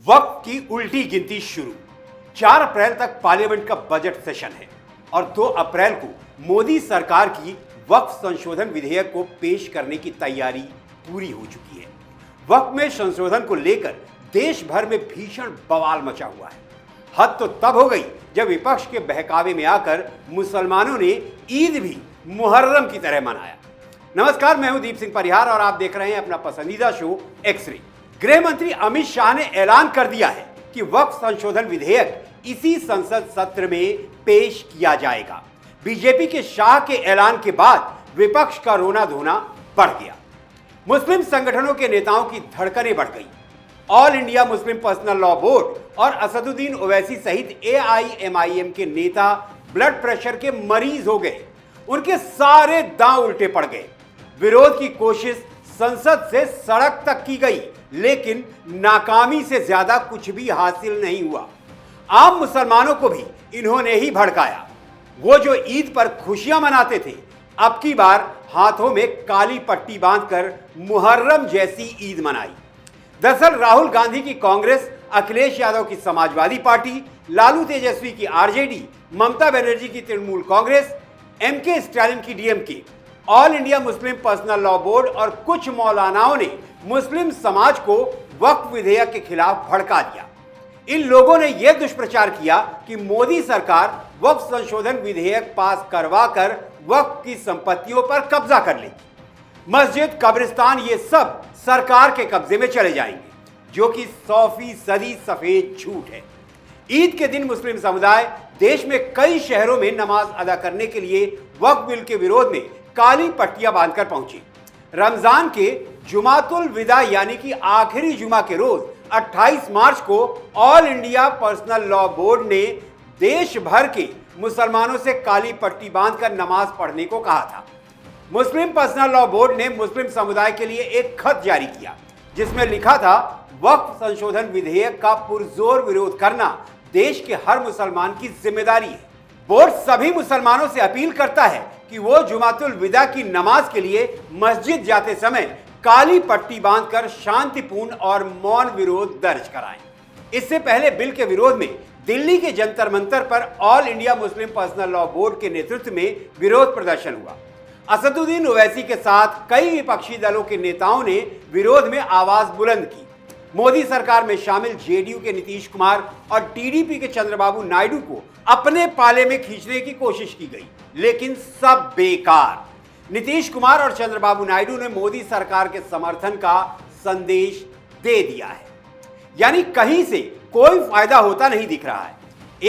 वक्त की उल्टी गिनती शुरू। 4 अप्रैल तक पार्लियामेंट का बजट सेशन है और 2 अप्रैल को मोदी सरकार की वक्फ संशोधन विधेयक को पेश करने की तैयारी पूरी हो चुकी है। वक्फ में संशोधन को लेकर देश भर में भीषण बवाल मचा हुआ है। हद तो तब हो गई जब विपक्ष के बहकावे में आकर मुसलमानों ने ईद भी मुहर्रम की तरह मनाया। नमस्कार, मैं हूं दीप सिंह परिहार और आप देख रहे हैं अपना पसंदीदा शो एक्स-रे। गृह मंत्री अमित शाह ने ऐलान कर दिया है कि वक्फ संशोधन विधेयक इसी संसद सत्र में पेश किया जाएगा। बीजेपी के शाह के ऐलान के बाद विपक्ष का रोना धोना बढ़ गया। मुस्लिम संगठनों के नेताओं की धड़कनें बढ़ गई। All India Muslim personal law board और असदुद्दीन ओवैसी सहित AIMIM के नेता ब्लड प्रेशर के मरीज हो गए। उनके सारे दांव उल्टे पड़ गए। विरोध की कोशिश संसद से सड़क तक की गई, लेकिन नाकामी से ज्यादा कुछ भी हासिल नहीं हुआ। आम मुसलमानों को भी इन्होंने ही भड़काया। वो जो ईद पर खुशियां मनाते थे, अब की बार हाथों में काली पट्टी बांधकर मुहर्रम जैसी ईद मनाई। दरअसल राहुल गांधी की कांग्रेस, अखिलेश यादव की समाजवादी पार्टी, लालू तेजस्वी की RJD, ममता बनर्जी की तृणमूल कांग्रेस, MK स्टालिन की DMK, all India Muslim personal law board और कुछ मौलानाओं ने मुस्लिम समाज को वक्फ विधेयक के खिलाफ भड़का दिया। इन लोगों ने यह दुष्प्रचार किया कि मोदी सरकार वक्फ संशोधन विधेयक पास करवाकर वक्फ की संपत्तियों पर कब्जा कर लेगी। मस्जिद, कब्रिस्तान ये सब सरकार के कब्जे में चले जाएंगे, जो कि 100% सफेद झूठ है। ईद के दिन मुस्लिम समुदाय देश में कई शहरों में नमाज अदा करने के लिए वक्फ बिल के विरोध में काली पट्टियां बांधकर पहुंचे। रमजान के जुमातुल विदा यानी कि आखिरी जुमा के रोज 28 मार्च को all India personal law board ने देश भर के मुसलमानों से काली पट्टी बांधकर नमाज पढ़ने को कहा था। मुस्लिम पर्सनल लॉ बोर्ड ने मुस्लिम समुदाय के लिए एक खत जारी किया, जिसमें लिखा था, वक्फ संशोधन विधेयक का पुरजोर विरोध करना देश के हर मुसलमान की जिम्मेदारी है। बोर्ड सभी मुसलमानों से अपील करता है कि वो जुमातुल विदा की नमाज के लिए मस्जिद जाते समय काली पट्टी बांधकर शांतिपूर्ण और मौन विरोध दर्ज कराएं। इससे पहले बिल के विरोध में दिल्ली के जंतर मंतर पर all India Muslim personal law board के नेतृत्व में विरोध प्रदर्शन हुआ। असदुद्दीन ओवैसी के साथ कई विपक्षी दलों के नेताओं ने विरोध में आवाज बुलंद की। मोदी सरकार में शामिल JDU के नीतीश कुमार और TDP के चंद्रबाबू नायडू को अपने पाले में खींचने की कोशिश की गई, लेकिन सब बेकार। नीतीश कुमार और चंद्रबाबू नायडू ने मोदी सरकार के समर्थन का संदेश दे दिया है, यानी कहीं से कोई फायदा होता नहीं दिख रहा है।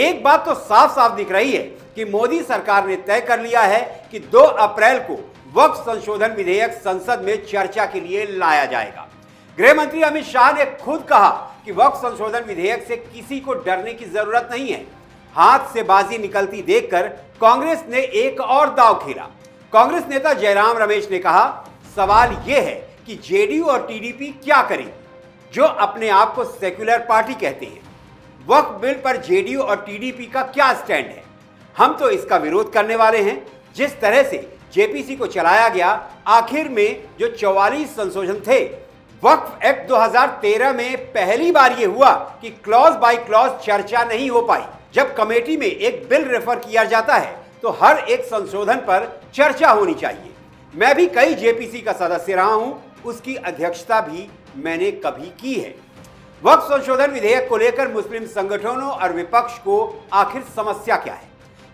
एक बात तो साफ साफ दिख रही है कि मोदी सरकार ने तय कर लिया है कि 2 अप्रैल को वक्फ संशोधन विधेयक संसद में चर्चा के लिए लाया जाएगा। गृह मंत्री अमित शाह ने खुद कहा कि वक्फ संशोधन विधेयक से किसी को डरने की जरूरत नहीं है। हाथ से बाजी निकलती देखकर कांग्रेस ने एक और दांव खेला। कांग्रेस नेता जयराम रमेश ने कहा, सवाल यह है कि JDU और TDP क्या करें, जो अपने आप को सेक्युलर पार्टी कहते हैं। वक्फ बिल पर JDU और TDP का क्या स्टैंड है? हम तो इसका विरोध करने वाले हैं। जिस तरह से JPC को चलाया गया, आखिर में जो 44 संशोधन थे, वक्फ एक्ट 2013 में पहली बार यह हुआ कि क्लॉज बाय क्लॉज चर्चा नहीं हो पाई। जब कमेटी में एक बिल रेफर किया जाता है तो हर एक संशोधन पर चर्चा होनी चाहिए। मैं भी कई JPC का सदस्य रहा हूं, उसकी अध्यक्षता भी मैंने कभी की है। वक्फ संशोधन विधेयक को लेकर मुस्लिम संगठनों और विपक्ष को आखिर समस्या क्या है,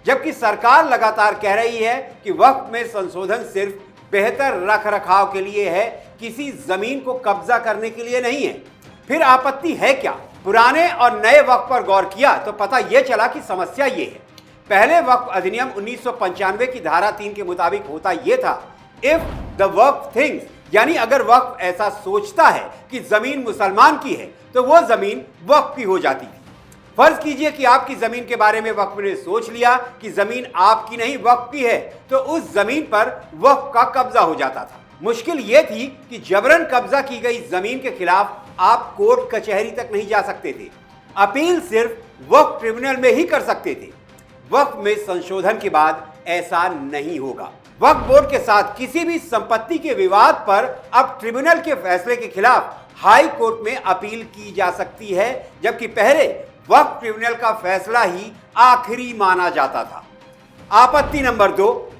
जबकि सरकार लगातार कह रही है कि वक्फ में संशोधन सिर्फ बेहतर रख रखाव के लिए है, किसी जमीन को कब्जा करने के लिए नहीं है। फिर आपत्ति है क्या? पुराने और नए वक्फ पर गौर किया तो पता यह चला कि समस्या ये है। पहले वक्फ अधिनियम 1995 की धारा 3 के मुताबिक होता यह था, इफ द वक्फ थिंग्स, यानी अगर वक्फ ऐसा सोचता है कि जमीन मुसलमान की है तो वो जमीन वक्फ की हो जाती थी। फर्ज कीजिए कि आपकी जमीन के बारे में वक्फ ने सोच लिया कि जमीन आपकी नहीं वक्फ की है, तो उस जमीन पर वक्फ का कब्जा हो जाता था। मुश्किल यह थी कि जबरन कब्जा की गई जमीन के खिलाफ आप कोर्ट कचहरी तक नहीं जा सकते थे। अपील सिर्फ वक्फ ट्रिब्यूनल में ही कर सकते थे। वक्फ में संशोधन के बाद ऐसा नहीं होगा। वक्फ बोर्ड के साथ किसी भी संपत्ति के विवाद पर अब ट्रिब्यूनल के फैसले के खिलाफ हाई कोर्ट में अपील की जा सकती है, जबकि पहले वक्फ ट्रिब्यूनल का फैसला ही आखिरी माना जाता था। आपत्ति नंबर 2,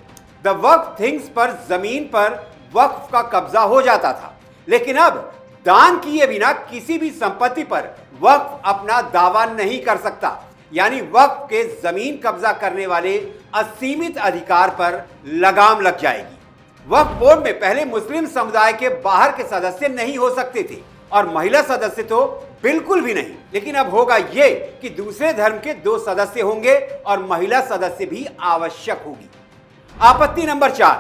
द वक्फ थिंग्स पर जमीन पर वक्फ का कब्जा हो जाता था, लेकिन अब दान किए बिना किसी भी संपत्ति पर वक्फ अपना दावा नहीं कर सकता। यानी वक्फ के जमीन कब्जा करने वाले असीमित अधिकार पर लगाम लग जाएगी। वक्फ बोर्ड में पहले मुस्लिम समुदाय के बाहर के सदस्य नहीं हो सकते थे और महिला सदस्य तो बिल्कुल भी नहीं, लेकिन अब होगा ये कि दूसरे धर्म के 2 सदस्य होंगे और महिला सदस्य भी आवश्यक होगी। आपत्ति नंबर 4,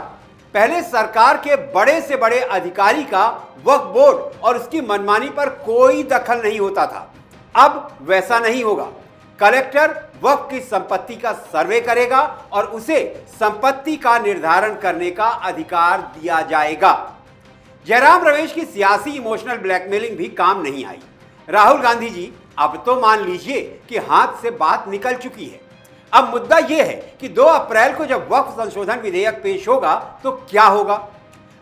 पहले सरकार के बड़े से बड़े अधिकारी का वक्फ बोर्ड और उसकी मनमानी पर कोई दखल नहीं होता था। अब वैसा नहीं होगा। कलेक्टर वक्फ की संपत्ति का सर्वे करेगा और उसे संपत्ति का निर्धारण करने का अधिकार दिया जाएगा। जयराम रमेश की सियासी इमोशनल ब्लैकमेलिंग भी काम नहीं आई। राहुल गांधी जी, अब तो मान लीजिए कि हाथ से बात निकल चुकी है। अब मुद्दा यह है कि 2 अप्रैल को जब वक्फ संशोधन विधेयक पेश होगा तो क्या होगा।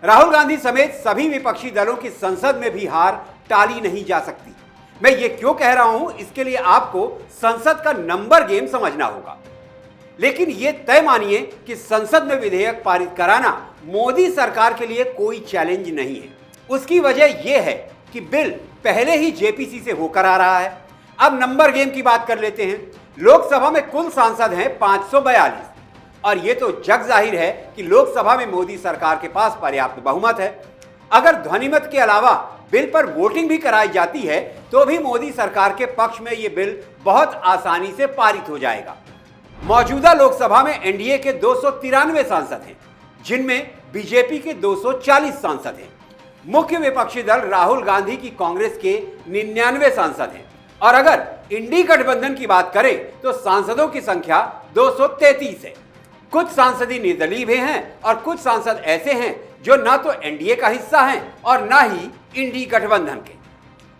राहुल गांधी समेत सभी विपक्षी दलों की संसद में भी हार टाली नहीं जा सकती। मैं ये क्यों कह रहा हूं, इसके लिए आपको संसद का नंबर गेम समझना होगा। लेकिन ये तय मानिए कि संसद में विधेयक पारित कराना मोदी सरकार के लिए कोई चैलेंज नहीं है। उसकी वजह यह है कि बिल पहले ही जेपीसी से होकर आ रहा है। अब नंबर गेम की बात कर लेते हैं। लोकसभा में कुल सांसद हैं 542 और यह तो जग जाहिर है कि लोकसभा में मोदी सरकार के पास पर्याप्त बहुमत है। अगर ध्वनिमत के अलावा बिल पर वोटिंग भी कराई जाती है तो भी मोदी सरकार के पक्ष में यह बिल बहुत आसानी से पारित हो जाएगा। मौजूदा लोकसभा में एनडीए के 293 सांसद हैं, जिनमें बीजेपी के 240 सांसद हैं। मुख्य विपक्षी दल राहुल गांधी की कांग्रेस के 99 सांसद हैं और अगर इंडी गठबंधन की बात करें तो सांसदों की संख्या 233 है। कुछ सांसद निर्दलीय भी हैं और कुछ सांसद ऐसे हैं जो ना तो एनडीए का हिस्सा हैं और ना ही इंडी गठबंधन के।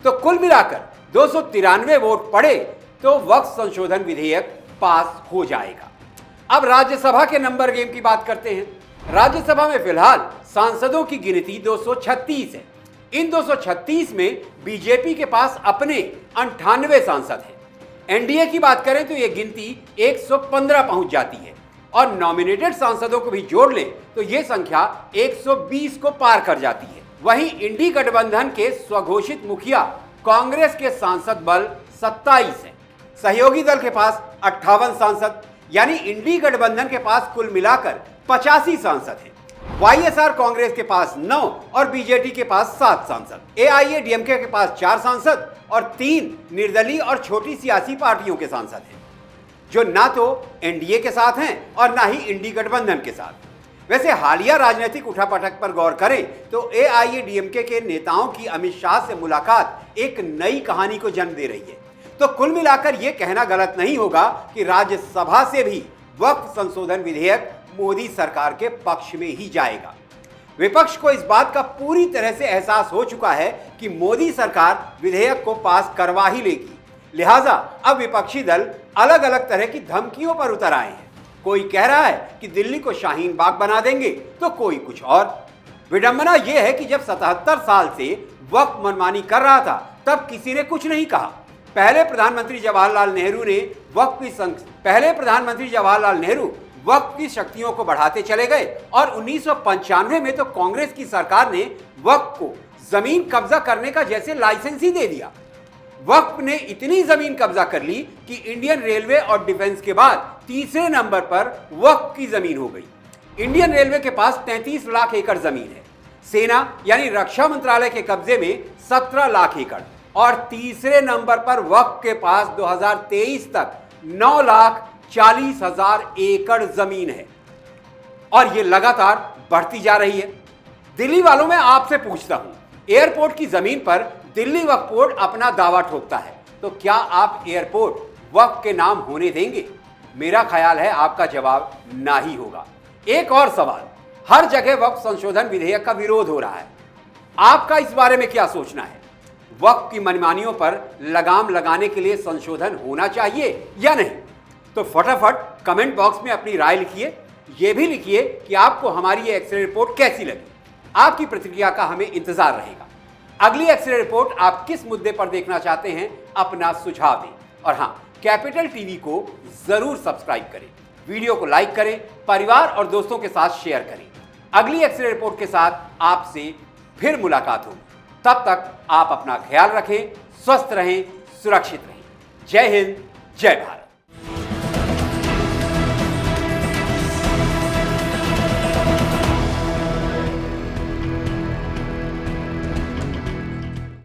तो कुल मिलाकर 293 वोट पड़े तो वक्फ संशोधन विधेयक पास हो जाएगा। अब राज्यसभा के नंबर गेम की बात करते हैं। राज्यसभा में फिलहाल सांसदों की गिनती 236 है। इन 236 में बीजेपी के पास अपने 98 सांसद हैं। एनडीए की बात करें तो यह गिनती 115 पहुंच जाती है और नॉमिनेटेड सांसदों को भी जोड़ लें तो यह संख्या 120 को पार कर जाती है। वहीं इंडी गठबंधन के स्वघोषित मुखिया कांग्रेस के सांसद बल 27 है। सहयोगी दल के पास 58 सांसद, यानी इंडी गठबंधन के पास कुल मिलाकर 85 सांसद हैं। वाईएसआर कांग्रेस के पास 9 और बीजेडी के पास 7 सांसद, एआईएडीएमके के पास 4 सांसद और 3 निर्दलीय और छोटी सियासी पार्टियों के सांसद हैं, जो ना तो एनडीए के साथ हैं और ना ही इंडी गठबंधन के साथ। वैसे हालिया राजनीतिक उठापटक पर गौर करें तो एआईएडीएमके के नेताओं की अमित शाह से मुलाकात एक नई कहानी को जन्म दे रही है। तो कुल मिलाकर यह कहना गलत नहीं होगा कि राज्यसभा से भी वक्फ संशोधन विधेयक मोदी सरकार के पक्ष में ही जाएगा। विपक्ष को इस बात का पूरी तरह से एहसास हो चुका है कि मोदी सरकार विधेयक को पास करवा ही लेगी। लिहाजा अब विपक्षी दल अलग अलग तरह की धमकियों पर उतर आए हैं। कोई कह रहा है कि दिल्ली को शाहीन बाग बना देंगे तो कोई कुछ और। विडंबना यह है कि जब 77 साल से वक्फ मनमानी कर रहा था तब किसी ने कुछ नहीं कहा। पहले प्रधानमंत्री जवाहरलाल नेहरू वक्फ की शक्तियों को बढ़ाते चले गए और 1995 में तो कांग्रेस की सरकार ने वक्फ को जमीन कब्जा करने का जैसे लाइसेंस ही दे दिया। वक्फ ने इतनी जमीन कब्जा कर ली कि इंडियन रेलवे और डिफेंस के बाद तीसरे नंबर पर वक्फ की जमीन हो गई। इंडियन रेलवे के पास 33 लाख एकड़ जमीन है। सेना यानी रक्षा मंत्रालय के कब्जे में 17 लाख एकड़ और तीसरे नंबर पर वक्फ के पास 2023 तक 9,40,000 एकड़ जमीन है और ये लगातार बढ़ती जा रही है। दिल्ली वालों, मैं आपसे पूछता हूं, एयरपोर्ट की जमीन पर दिल्ली वक्फ बोर्ड अपना दावा ठोकता है तो क्या आप एयरपोर्ट वक्फ के नाम होने देंगे? मेरा ख्याल है आपका जवाब ना ही होगा। एक और सवाल, हर जगह वक्फ संशोधन विधेयक का विरोध हो रहा है, आपका इस बारे में क्या सोचना है? वक्फ की मनमानियों पर लगाम लगाने के लिए संशोधन होना चाहिए या नहीं? तो फटाफट कमेंट बॉक्स में अपनी राय लिखिए ये भी लिखिए कि आपको हमारी ये एक्सरे रिपोर्ट कैसी लगी। आपकी प्रतिक्रिया का हमें इंतजार रहेगा। अगली एक्सरे रिपोर्ट आप किस मुद्दे पर देखना चाहते हैं, अपना सुझाव दें। और हां, कैपिटल टीवी को जरूर सब्सक्राइब करें, वीडियो को लाइक करें, परिवार और दोस्तों के साथ शेयर करें। अगली एक्सरे रिपोर्ट के साथ आपसे फिर मुलाकात होगी। तब तक आप अपना ख्याल रखें, स्वस्थ रहें, सुरक्षित रहें। जय हिंद, जय भारत।